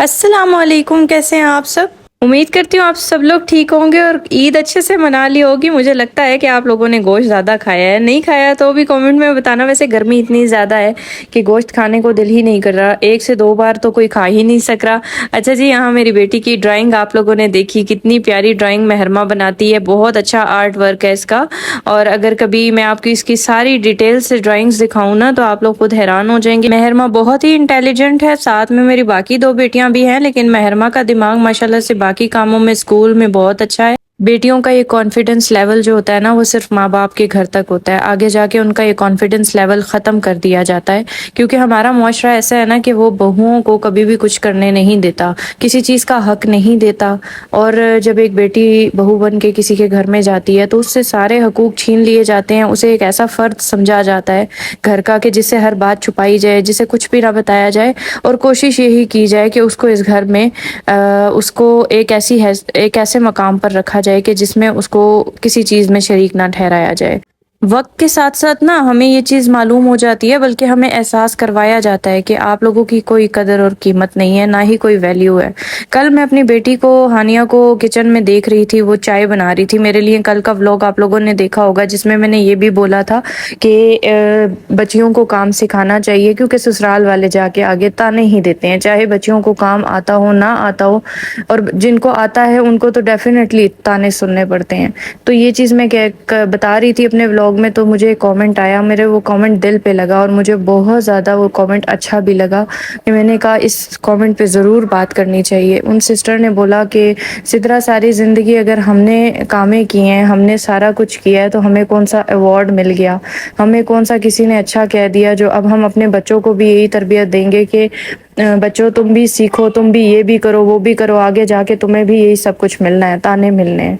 السلام علیکم، کیسے ہیں آپ سب؟ امید کرتی ہوں آپ سب لوگ ٹھیک ہوں گے اور عید اچھے سے منا لی ہوگی۔ مجھے لگتا ہے کہ آپ لوگوں نے گوشت زیادہ کھایا ہے، نہیں کھایا تو بھی کامنٹ میں بتانا۔ ویسے گرمی اتنی زیادہ ہے کہ گوشت کھانے کو دل ہی نہیں کر رہا، ایک سے دو بار تو کوئی کھا ہی نہیں سک رہا۔ اچھا جی، یہاں میری بیٹی کی ڈرائنگ آپ لوگوں نے دیکھی، کتنی پیاری ڈرائنگ مہرمہ بناتی ہے، بہت اچھا آرٹ ورک ہے اس کا۔ اور اگر کبھی میں آپ کو اس کی ساری ڈیٹیل سے ڈرائنگز دکھاؤں نا تو آپ لوگ خود حیران ہو جائیں گے۔ مہرمہ بہت ہی انٹیلیجنٹ ہے، ساتھ میں میری باقی دو بیٹیاں بھی ہیں، لیکن مہرمہ کا دماغ ماشاءاللہ سے باقی کاموں میں اسکول میں بہت اچھا ہے۔ بیٹیوں کا یہ کانفیڈنس لیول جو ہوتا ہے نا، وہ صرف ماں باپ کے گھر تک ہوتا ہے، آگے جا کے ان کا یہ کانفیڈنس لیول ختم کر دیا جاتا ہے، کیونکہ ہمارا معاشرہ ایسا ہے نا کہ وہ بہوؤں کو کبھی بھی کچھ کرنے نہیں دیتا، کسی چیز کا حق نہیں دیتا۔ اور جب ایک بیٹی بہو بن کے کسی کے گھر میں جاتی ہے تو اس سے سارے حقوق چھین لیے جاتے ہیں، اسے ایک ایسا فرد سمجھا جاتا ہے گھر کا کہ جس سے ہر بات چھپائی جائے، جسے کچھ بھی نہ بتایا جائے، اور کوشش یہی کی جائے کہ اس کو اس گھر میں اس کو ایک ایسے مقام پر رکھا جائے کہ جس میں اس کو کسی چیز میں شریک نہ ٹھہرایا جائے۔ وقت کے ساتھ ساتھ نا ہمیں یہ چیز معلوم ہو جاتی ہے، بلکہ ہمیں احساس کروایا جاتا ہے کہ آپ لوگوں کی کوئی قدر اور قیمت نہیں ہے، نہ ہی کوئی ویلیو ہے۔ کل میں اپنی بیٹی کو، ہانیہ کو، کچن میں دیکھ رہی تھی، وہ چائے بنا رہی تھی میرے لیے۔ کل کا ولاگ آپ لوگوں نے دیکھا ہوگا جس میں نے یہ بھی بولا تھا کہ بچیوں کو کام سکھانا چاہیے، کیونکہ سسرال والے جا کے آگے تانے ہی دیتے ہیں، چاہے بچیوں کو کام آتا ہو نہ آتا ہو، اور جن کو آتا ہے ان کو تو ڈیفینیٹلی تانے سننے پڑتے ہیں۔ تو یہ چیز میں بتا رہی تھی اپنے ولاگ میں، تو مجھے کامنٹ آیا، میرے وہ کامنٹ دل پہ لگا، اور مجھے بہت زیادہ وہ کامنٹ اچھا بھی لگا کہ میں نے کہا اس کامنٹ پہ ضرور بات کرنی چاہیے۔ ان سسٹر نے بولا کہ سدرا، ساری زندگی اگر ہم نے کامیں کی ہیں، ہم نے سارا کچھ کیا ہے، تو ہمیں کون سا ایوارڈ مل گیا، ہمیں کون سا کسی نے اچھا کہہ دیا جو اب ہم اپنے بچوں کو بھی یہی تربیت دیں گے کہ بچوں تم بھی سیکھو، تم بھی یہ بھی کرو، وہ بھی کرو، آگے جا کے تمہیں بھی یہی سب کچھ ملنا ہے، تانے ملنے ہیں۔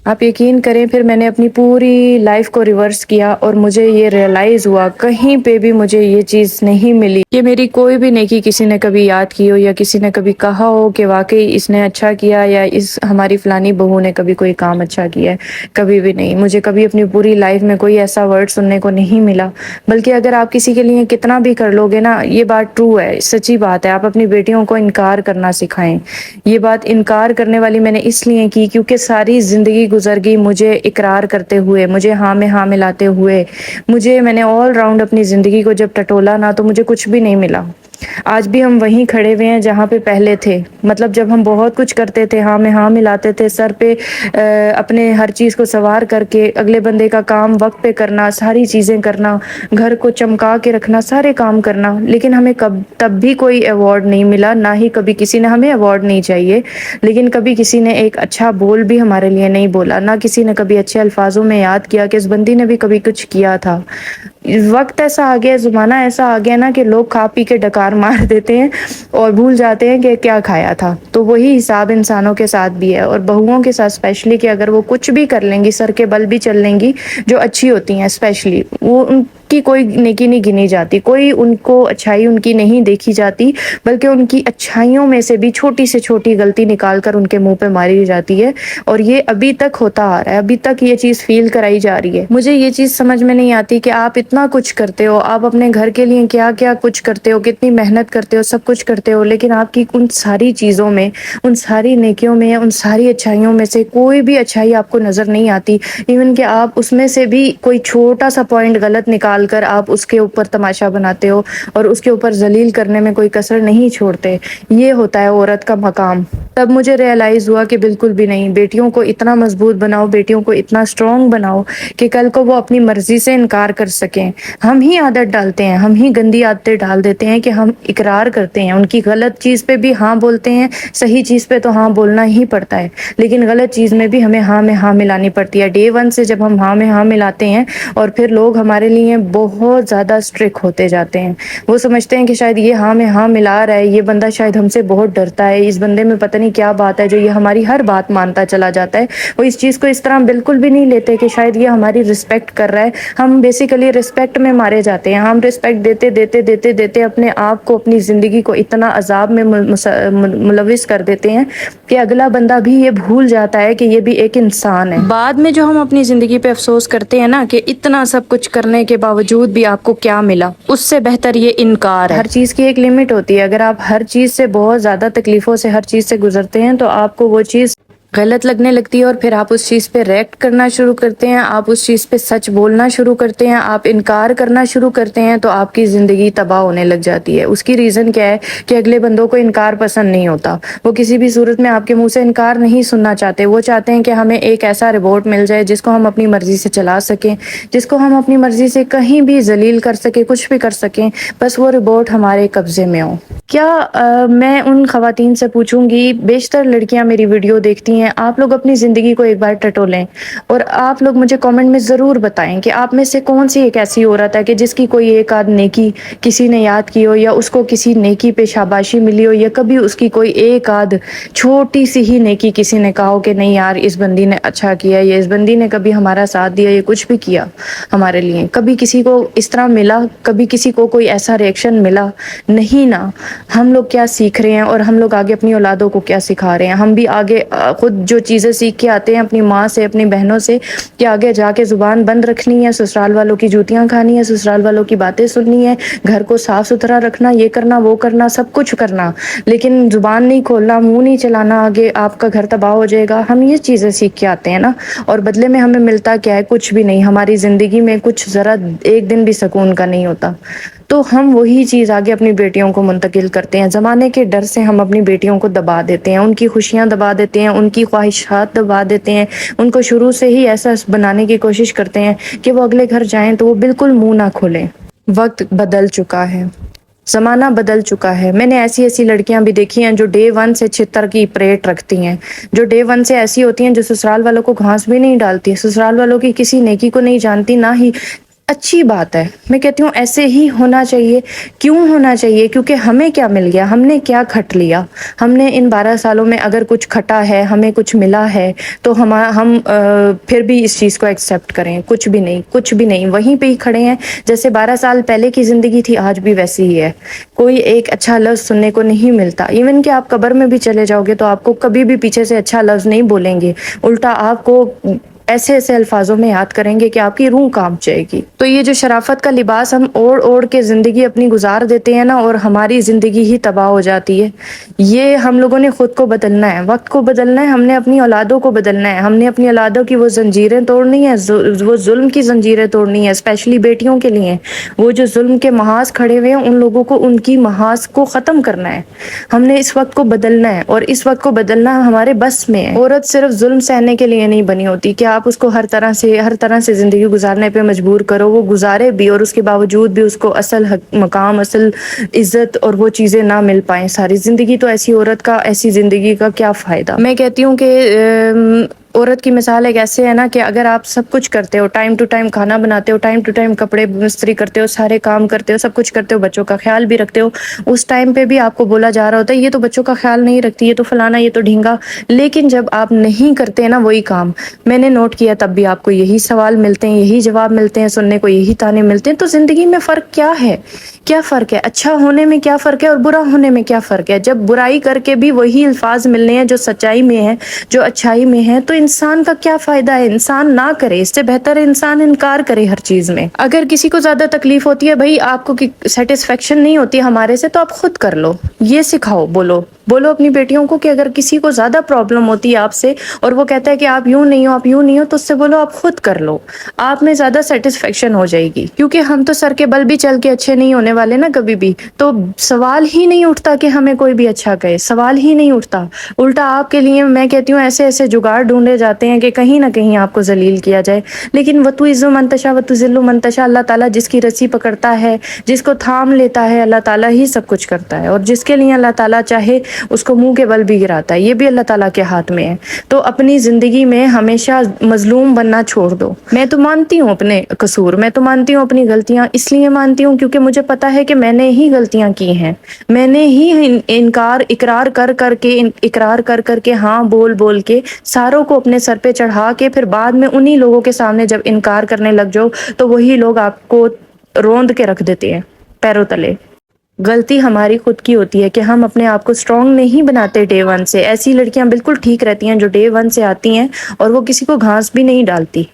آپ یقین کریں، پھر میں نے اپنی پوری لائف کو ریورس کیا اور مجھے یہ ریئلائز ہوا، کہیں پہ بھی مجھے یہ چیز نہیں ملی کہ میری کوئی بھی نیکی کسی نے کبھی یاد کی ہو، یا کسی نے کبھی کہا ہو کہ واقعی اس نے اچھا کیا، یا ہماری فلانی بہو نے کبھی کوئی کام اچھا کیا ہے۔ کبھی بھی نہیں، مجھے کبھی اپنی پوری لائف میں کوئی ایسا ورڈ سننے کو نہیں ملا۔ بلکہ اگر آپ کسی کے لیے کتنا بھی کر لو گے نا، یہ بات ٹرو ہے، سچی بات ہے، آپ اپنی بیٹیوں کو انکار کرنا سکھائیں۔ یہ بات انکار کرنے والی میں نے اس لیے کی کیونکہ ساری زندگی گزر گئی مجھے اقرار کرتے ہوئے، مجھے ہاں میں ہاں ملاتے ہوئے۔ میں نے آل راؤنڈ اپنی زندگی کو جب ٹٹولا نا، تو مجھے کچھ بھی نہیں ملا۔ آج بھی ہم وہیں کھڑے ہوئے ہیں جہاں پہ پہلے تھے، مطلب جب ہم بہت کچھ کرتے تھے، ہاں میں ہاں ملاتے تھے، سر پہ اپنے ہر چیز کو سوار کر کے اگلے بندے کا کام وقت پہ کرنا، ساری چیزیں کرنا، گھر کو چمکا کے رکھنا، سارے کام کرنا، لیکن ہمیں تب بھی کوئی ایوارڈ نہیں ملا، نہ ہی کبھی کسی نے، ہمیں ایوارڈ نہیں چاہیے، لیکن کبھی کسی نے ایک اچھا بول بھی ہمارے لیے نہیں بولا، نہ کسی نے کبھی اچھے الفاظوں میں یاد کیا کہ اس بندی نے بھی کبھی کچھ کیا تھا۔ وقت ایسا آ گیا، زمانہ ایسا آ گیا نا کہ لوگ کھا پی کے ڈکار مار دیتے ہیں اور بھول جاتے ہیں کہ کیا کھایا تھا۔ تو وہی حساب انسانوں کے ساتھ بھی ہے، اور بہوؤں کے ساتھ اسپیشلی، کہ اگر وہ کچھ بھی کر لیں گی، سر کے بل بھی چل لیں گی، جو اچھی ہوتی ہیں اسپیشلی، وہ ان کی کوئی نیکی نہیں گنی جاتی، کوئی ان کو اچھائی ان کی نہیں دیکھی جاتی، بلکہ ان کی اچھائیوں میں سے بھی چھوٹی سے چھوٹی غلطی نکال کر ان کے منہ پہ ماری جاتی ہے۔ اور یہ ابھی تک ہوتا آ رہا ہے، ابھی تک یہ چیز فیل کرائی جا رہی ہے۔ مجھے یہ چیز سمجھ میں نہیں آتی کہ آپ اتنا کچھ کرتے ہو، آپ اپنے گھر کے لیے کیا کیا کچھ کرتے ہو، کتنی محنت کرتے ہو، سب کچھ کرتے ہو، لیکن آپ کی ان ساری چیزوں میں، ان ساری نیکیوں میں، ان ساری اچھائیوں میں سے کوئی بھی اچھائی آپ کو نظر نہیں آتی۔ ایون کہ آپ اس میں سے بھی کوئی چھوٹا سا پوائنٹ غلط نکال کر آپ اس کے اوپر تماشا بناتے ہو، اور اس کے اوپر ذلیل کرنے میں کوئی کسر نہیں چھوڑتے۔ یہ ہوتا ہے عورت کا مقام۔ تب مجھے ریئلائز ہوا کہ بالکل بھی نہیں، بیٹیوں کو اتنا مضبوط بناؤ، بیٹیوں کو اتنا اسٹرانگ بناؤ کہ کل کو وہ اپنی مرضی سے انکار کر سکیں۔ ہم ہی عادت ڈالتے ہیں، ہم ہی گندی عادتیں ڈال دیتے ہیں کہ ہم اقرار کرتے ہیں، ان کی غلط چیز پہ بھی ہاں بولتے ہیں، صحیح چیز پہ تو ہاں بولنا ہی پڑتا ہے، لیکن غلط چیز میں بھی ہمیں ہاں میں ہاں ملانی پڑتی ہے۔ ڈے ون سے جب ہم ہاں میں ہاں ملاتے ہیں، اور پھر لوگ ہمارے لیے بہت زیادہ اسٹرکٹ ہوتے جاتے ہیں۔ وہ سمجھتے ہیں کہ شاید یہ ہاں میں ہاں ملا رہا ہے، یہ بندہ شاید ہم سے بہت ڈرتا ہے، اس بندے میں پتہ نہیں نہیں کیا بات ہے جو یہ ہماری ہر بات مانتا چلا جاتا ہے. وہ اس چیز کو اس طرح بالکل بھی نہیں لیتے کہ شاید یہ ہماری رسپیکٹ کر رہا ہے. ہم بیسیکلی رسپیکٹ میں مارے جاتے ہیں. ہم رسپیکٹ دیتے دیتے دیتے دیتے اپنے آپ کو, اپنی زندگی کو اتنا عذاب میں ملوث کر دیتے ہیں کہ اگلا بندہ بھی یہ بھول جاتا ہے کہ یہ بھی ایک انسان ہے. بعد میں جو ہم اپنی زندگی پہ افسوس کرتے ہیں نا کہ اتنا سب کچھ کرنے کے باوجود بھی آپ کو کیا ملا, اس سے بہتر یہ انکار ہے. ہر چیز کی ایک لمٹ ہوتی ہے. اگر آپ ہر چیز سے بہت زیادہ تکلیفوں سے, ہر چیز سے گزرتے ہیں تو آپ کو وہ چیز غلط لگنے لگتی ہے اور پھر آپ اس چیز پہ ریئیکٹ کرنا شروع کرتے ہیں, آپ اس چیز پہ سچ بولنا شروع کرتے ہیں, آپ انکار کرنا شروع کرتے ہیں, تو آپ کی زندگی تباہ ہونے لگ جاتی ہے. اس کی ریزن کیا ہے کہ اگلے بندوں کو انکار پسند نہیں ہوتا. وہ کسی بھی صورت میں آپ کے منہ سے انکار نہیں سننا چاہتے. وہ چاہتے ہیں کہ ہمیں ایک ایسا روبوٹ مل جائے جس کو ہم اپنی مرضی سے چلا سکیں, جس کو ہم اپنی مرضی سے کہیں بھی ذلیل کر سکیں, کچھ بھی کر سکیں, بس وہ روبوٹ ہمارے قبضے میں ہو. کیا میں ان خواتین سے پوچھوں گی, بیشتر لڑکیاں میری ویڈیو دیکھتی ہیں, آپ لوگ اپنی زندگی کو ایک بار ٹٹولیں اور آپ لوگ مجھے کامنٹ میں ضرور بتائیں کہ آپ میں سے کون سی ایک ایسی عورت ہے کہ جس کی کوئی ایک آدھ نیکی کسی نے یاد کی ہو, یا اس کو کسی نیکی پہ شاباشی ملی ہو, یا کبھی اس کی کوئی ایک آدھ چھوٹی سی ہی نیکی کسی نے کہا ہو کہ نہیں یار اس بندی نے اچھا کیا, یا اس بندی نے کبھی ہمارا ساتھ دیا, یا کچھ بھی کیا ہمارے لیے. کبھی کسی کو اس طرح ملا, کبھی کسی کو کوئی ایسا ریئیکشن ملا نہیں نا. ہم لوگ کیا سیکھ رہے ہیں اور ہم لوگ آگے اپنی اولادوں کو کیا سکھا رہے ہیں؟ ہم بھی آگے خود جو چیزیں سیکھ کے آتے ہیں اپنی ماں سے, اپنی بہنوں سے, کہ آگے جا کے زبان بند رکھنی ہے, سسرال والوں کی جوتیاں کھانی ہے, سسرال والوں کی باتیں سننی ہے, گھر کو صاف ستھرا رکھنا, یہ کرنا وہ کرنا, سب کچھ کرنا, لیکن زبان نہیں کھولنا, منہ نہیں چلانا, آگے آپ کا گھر تباہ ہو جائے گا. ہم یہ چیزیں سیکھ کے آتے ہیں نا, اور بدلے میں ہمیں ملتا کیا ہے؟ کچھ بھی نہیں. ہماری زندگی میں کچھ ذرا ایک دن بھی سکون کا نہیں ہوتا. تو ہم وہی چیز آگے اپنی بیٹیوں کو منتقل کرتے ہیں. زمانے کے ڈر سے ہم اپنی بیٹیوں کو دبا دیتے ہیں, ان کی خوشیاں دبا دیتے ہیں, ان کی خواہشات دبا دیتے ہیں, ان کو شروع سے ہی ایسا بنانے کی کوشش کرتے ہیں کہ وہ اگلے گھر جائیں تو وہ بالکل منہ نہ کھولیں. وقت بدل چکا ہے, زمانہ بدل چکا ہے. میں نے ایسی لڑکیاں بھی دیکھی ہیں جو ڈے 1 سے چھتر کی پریٹ رکھتی ہیں, جو ڈے 1 سے ایسی ہوتی ہیں جو سسرال والوں کو گھاس بھی نہیں ڈالتی, سسرال والوں کی کسی نیکی کو نہیں جانتی, نہ ہی. اچھی بات ہے, میں کہتی ہوں ایسے ہی ہونا چاہیے. کیوں ہونا چاہیے؟ کیونکہ ہمیں کیا مل گیا, ہم نے کیا کھٹ لیا. ہم نے ان 12 سالوں میں اگر کچھ کھٹا ہے, ہمیں کچھ ملا ہے, تو ہم پھر بھی اس چیز کو ایکسیپٹ کریں. کچھ بھی نہیں, کچھ بھی نہیں, وہیں پہ ہی کھڑے ہیں. جیسے 12 سال پہلے کی زندگی تھی, آج بھی ویسی ہی ہے. کوئی ایک اچھا لفظ سننے کو نہیں ملتا. ایون کہ آپ قبر میں بھی چلے جاؤ گے تو آپ کو کبھی بھی پیچھے سے اچھا لفظ نہیں بولیں گے, الٹا آپ کو ایسے ایسے الفاظوں میں یاد کریں گے کہ آپ کی روح کانپ جائے گی. تو یہ جو شرافت کا لباس ہم اوڑھ کے زندگی اپنی گزار دیتے ہیں نا, اور ہماری زندگی ہی تباہ ہو جاتی ہے. یہ ہم لوگوں نے خود کو بدلنا ہے, وقت کو بدلنا ہے, ہم نے اپنی اولادوں کو بدلنا ہے, ہم نے اپنی اولادوں کی وہ زنجیریں توڑنی ہے, وہ ظلم کی زنجیریں توڑنی ہے, اسپیشلی بیٹیوں کے لیے. وہ جو ظلم کے محاذ کھڑے ہوئے ہیں, ان لوگوں کو, ان کی محاذ کو ختم کرنا ہے. ہم نے اس وقت کو بدلنا ہے, اور اس وقت کو بدلنا ہمارے بس میں ہے. عورت صرف ظلم سہنے کے لیے نہیں بنی ہوتی کہ آپ اس کو ہر طرح سے زندگی گزارنے پہ مجبور کرو. وہ گزارے بھی, اور اس کے باوجود بھی اس کو اصل مقام, اصل عزت اور وہ چیزیں نہ مل پائیں ساری زندگی. تو ایسی عورت کا, ایسی زندگی کا کیا فائدہ؟ میں کہتی ہوں کہ عورت کی مثال ایک ایسے ہے نا کہ اگر آپ سب کچھ کرتے ہو, ٹائم ٹو ٹائم کھانا بناتے ہو, ٹائم ٹو ٹائم کپڑے استری کرتے ہو, سارے کام کرتے ہو, سب کچھ کرتے ہو, بچوں کا خیال بھی رکھتے ہو, اس ٹائم پہ بھی آپ کو بولا جا رہا ہوتا ہے یہ تو بچوں کا خیال نہیں رکھتی, یہ تو فلانا, یہ تو ڈھینگا. لیکن جب آپ نہیں کرتے نا وہی کام, میں نے نوٹ کیا, تب بھی آپ کو یہی سوال ملتے ہیں, یہی جواب ملتے ہیں, سننے کو یہی تانے ملتے ہیں. تو زندگی میں فرق کیا ہے؟ کیا فرق ہے؟ اچھا ہونے میں کیا فرق ہے اور برا ہونے میں کیا فرق ہے؟ جب برائی کر کے بھی وہی الفاظ ملنے ہیں جو سچائی میں ہے, جو اچھائی میں ہے, تو انسان کا کیا فائدہ ہے؟ انسان نہ کرے, اس سے بہتر ہے انسان انکار کرے ہر چیز میں. اگر کسی کو زیادہ تکلیف ہوتی ہے, بھائی آپ کو سیٹسفیکشن نہیں ہوتی ہمارے سے, تو آپ خود کر لو. یہ سکھاؤ, بولو اپنی بیٹیوں کو کہ اگر کسی کو زیادہ پرابلم ہوتی ہے آپ سے, اور وہ کہتا ہے کہ آپ یوں نہیں ہو, آپ یوں نہیں ہو, تو اس سے بولو آپ خود کر لو, آپ میں زیادہ سیٹسفیکشن ہو جائے گی. کیونکہ ہم تو سر کے بل بھی چل کے اچھے نہیں ہونے والے نا کبھی بھی. تو سوال ہی نہیں اٹھتا کہ ہمیں کوئی بھی اچھا کہے, سوال ہی نہیں اٹھتا. الٹا آپ کے لیے میں کہتی ہوں ایسے ایسے جگاڑ ڈھونڈے چلے جاتے ہیں کہ کہیں نہ کہیں آپ کو ذلیل کیا جائے، لیکن وَتُعِزُّ مَن تَشَاءُ وَتُذِلُّ مَن تَشَاء، اللہ تعالیٰ جس کی رسی پکڑتا ہے، جس کو تھام لیتا ہے، اللہ تعالیٰ ہی سب کچھ کرتا ہے، اور جس کے لیے اللہ تعالیٰ چاہے اس کو منہ کے بل بھی گراتا ہے، یہ بھی اللہ تعالیٰ کے ہاتھ میں ہے۔ تو اپنی زندگی میں ہمیشہ مظلوم بننا چھوڑ دو۔ میں تو مانتی ہوں اپنے قصور، میں تو مانتی ہوں اپنی غلطیاں، اس لیے مانتی ہوں کیونکہ مجھے پتا ہے کہ میں نے ہی غلطیاں کی ہیں، میں نے ہی اقرار کر کے ہاں بول بول کے ساروں کو اپنے سر پہ چڑھا کے پھر بعد میں انہی لوگوں کے سامنے جب انکار کرنے لگ جاؤ تو وہی لوگ آپ کو روند کے رکھ دیتے ہیں پیروں تلے۔ غلطی ہماری خود کی ہوتی ہے کہ ہم اپنے آپ کو سٹرونگ نہیں بناتے ڈے ون سے۔ ایسی لڑکیاں بالکل ٹھیک رہتی ہیں جو ڈے ون سے آتی ہیں اور وہ کسی کو گھاس بھی نہیں ڈالتی،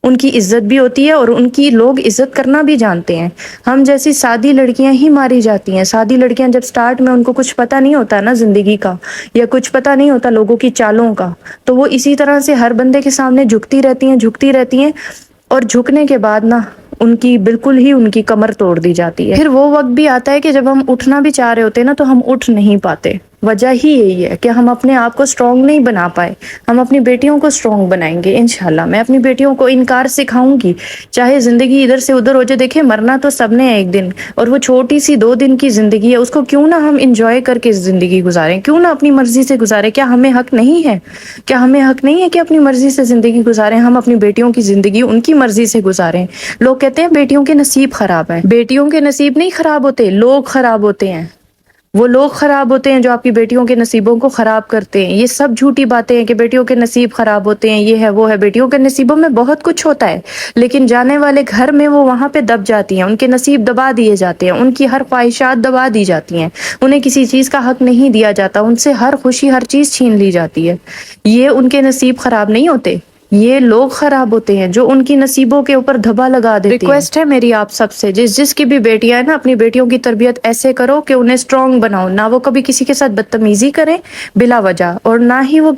ان کی عزت بھی ہوتی ہے اور ان کی لوگ عزت کرنا بھی جانتے ہیں۔ ہم جیسی سادی لڑکیاں ہی ماری جاتی ہیں۔ سادی لڑکیاں جب سٹارٹ میں ان کو کچھ پتہ نہیں ہوتا نا زندگی کا، یا کچھ پتہ نہیں ہوتا لوگوں کی چالوں کا، تو وہ اسی طرح سے ہر بندے کے سامنے جھکتی رہتی ہیں اور جھکنے کے بعد نا ان کی کمر توڑ دی جاتی ہے۔ پھر وہ وقت بھی آتا ہے کہ جب ہم اٹھنا بھی چاہ رہے ہوتے ہیں نا تو ہم اٹھ نہیں پاتے۔ وجہ ہی یہی ہے کہ ہم اپنے آپ کو سٹرونگ نہیں بنا پائے۔ ہم اپنی بیٹیوں کو سٹرونگ بنائیں گے انشاءاللہ۔ میں اپنی بیٹیوں کو انکار سکھاؤں گی، چاہے زندگی ادھر سے ادھر ہو جائے۔ دیکھیں مرنا تو سب نے ہے ایک دن، اور وہ چھوٹی سی 2 دن کی زندگی ہے، اس کو کیوں نہ ہم انجوائے کر کے زندگی گزاریں، کیوں نہ اپنی مرضی سے گزاریں۔ کیا ہمیں حق نہیں ہے؟ کہ اپنی مرضی سے زندگی گزاریں؟ ہم اپنی بیٹیوں کی زندگی ان کی مرضی سے گزاریں۔ لوگ کہتے ہیں بیٹیوں کے نصیب خراب ہے، بیٹیوں کے نصیب نہیں خراب ہوتے، لوگ خراب ہوتے ہیں۔ وہ لوگ خراب ہوتے ہیں جو آپ کی بیٹیوں کے نصیبوں کو خراب کرتے ہیں۔ یہ سب جھوٹی باتیں ہیں کہ بیٹیوں کے نصیب خراب ہوتے ہیں، یہ ہے وہ ہے۔ بیٹیوں کے نصیبوں میں بہت کچھ ہوتا ہے، لیکن جانے والے گھر میں وہ وہاں پہ دب جاتی ہیں، ان کے نصیب دبا دیے جاتے ہیں، ان کی ہر خواہشات دبا دی جاتی ہیں، انہیں کسی چیز کا حق نہیں دیا جاتا، ان سے ہر خوشی ہر چیز چھین لی جاتی ہے۔ یہ ان کے نصیب خراب نہیں ہوتے، یہ لوگ خراب ہوتے ہیں جو ان کی نصیبوں کے اوپر دھبا لگا دیتے ہیں۔ ریکویسٹ ہے میری آپ سب سے، جس کی بھی بیٹیاں ہیں نا، اپنی بیٹیوں کی تربیت ایسے کرو کہ انہیں سٹرونگ بناؤ، نہ وہ کبھی کسی کے ساتھ بدتمیزی کریں بلا وجہ، اور نہ ہی وہ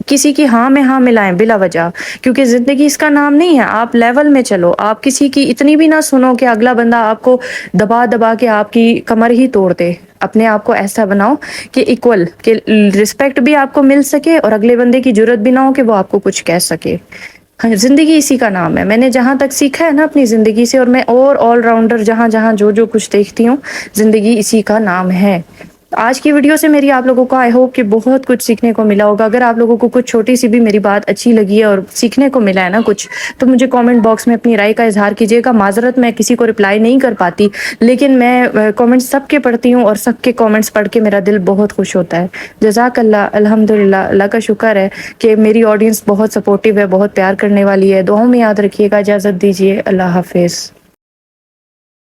کسی کی ہاں میں ہاں ملائیں بلا وجہ، کیونکہ زندگی اس کا نام نہیں ہے۔ آپ لیول میں چلو، آپ کسی کی اتنی بھی نہ سنو کہ اگلا بندہ آپ کو دبا کے آپ کی کمر ہی توڑ دے۔ اپنے آپ کو ایسا بناؤ کہ ایکول، کہ رسپیکٹ بھی آپ کو مل سکے اور اگلے بندے کی جرت بھی نہ ہو کہ وہ آپ کو کچھ کہہ سکے۔ زندگی اسی کا نام ہے۔ میں نے جہاں تک سیکھا ہے نا اپنی زندگی سے، اور میں آل راؤنڈر جہاں جو کچھ دیکھتی ہوں، زندگی اسی کا نام ہے۔ آج کی ویڈیو سے میری آپ لوگوں کو آئی ہوپ کہ بہت کچھ سیکھنے کو ملا ہوگا۔ اگر آپ لوگوں کو کچھ چھوٹی سی بھی میری بات اچھی لگی ہے اور سیکھنے کو ملا ہے نا کچھ، تو مجھے کامنٹ باکس میں اپنی رائے کا اظہار کیجیے گا۔ معذرت میں کسی کو رپلائی نہیں کر پاتی، لیکن میں کامنٹس سب کے پڑھتی ہوں اور سب کے کامنٹس پڑھ کے میرا دل بہت خوش ہوتا ہے۔ جزاک اللہ، الحمدللہ، اللہ کا شکر ہے کہ میری آڈینس بہت سپورٹیو ہے، بہت پیار کرنے والی ہے۔ دعاؤں میں یاد رکھیے گا، اجازت دیجیے، اللہ حافظ۔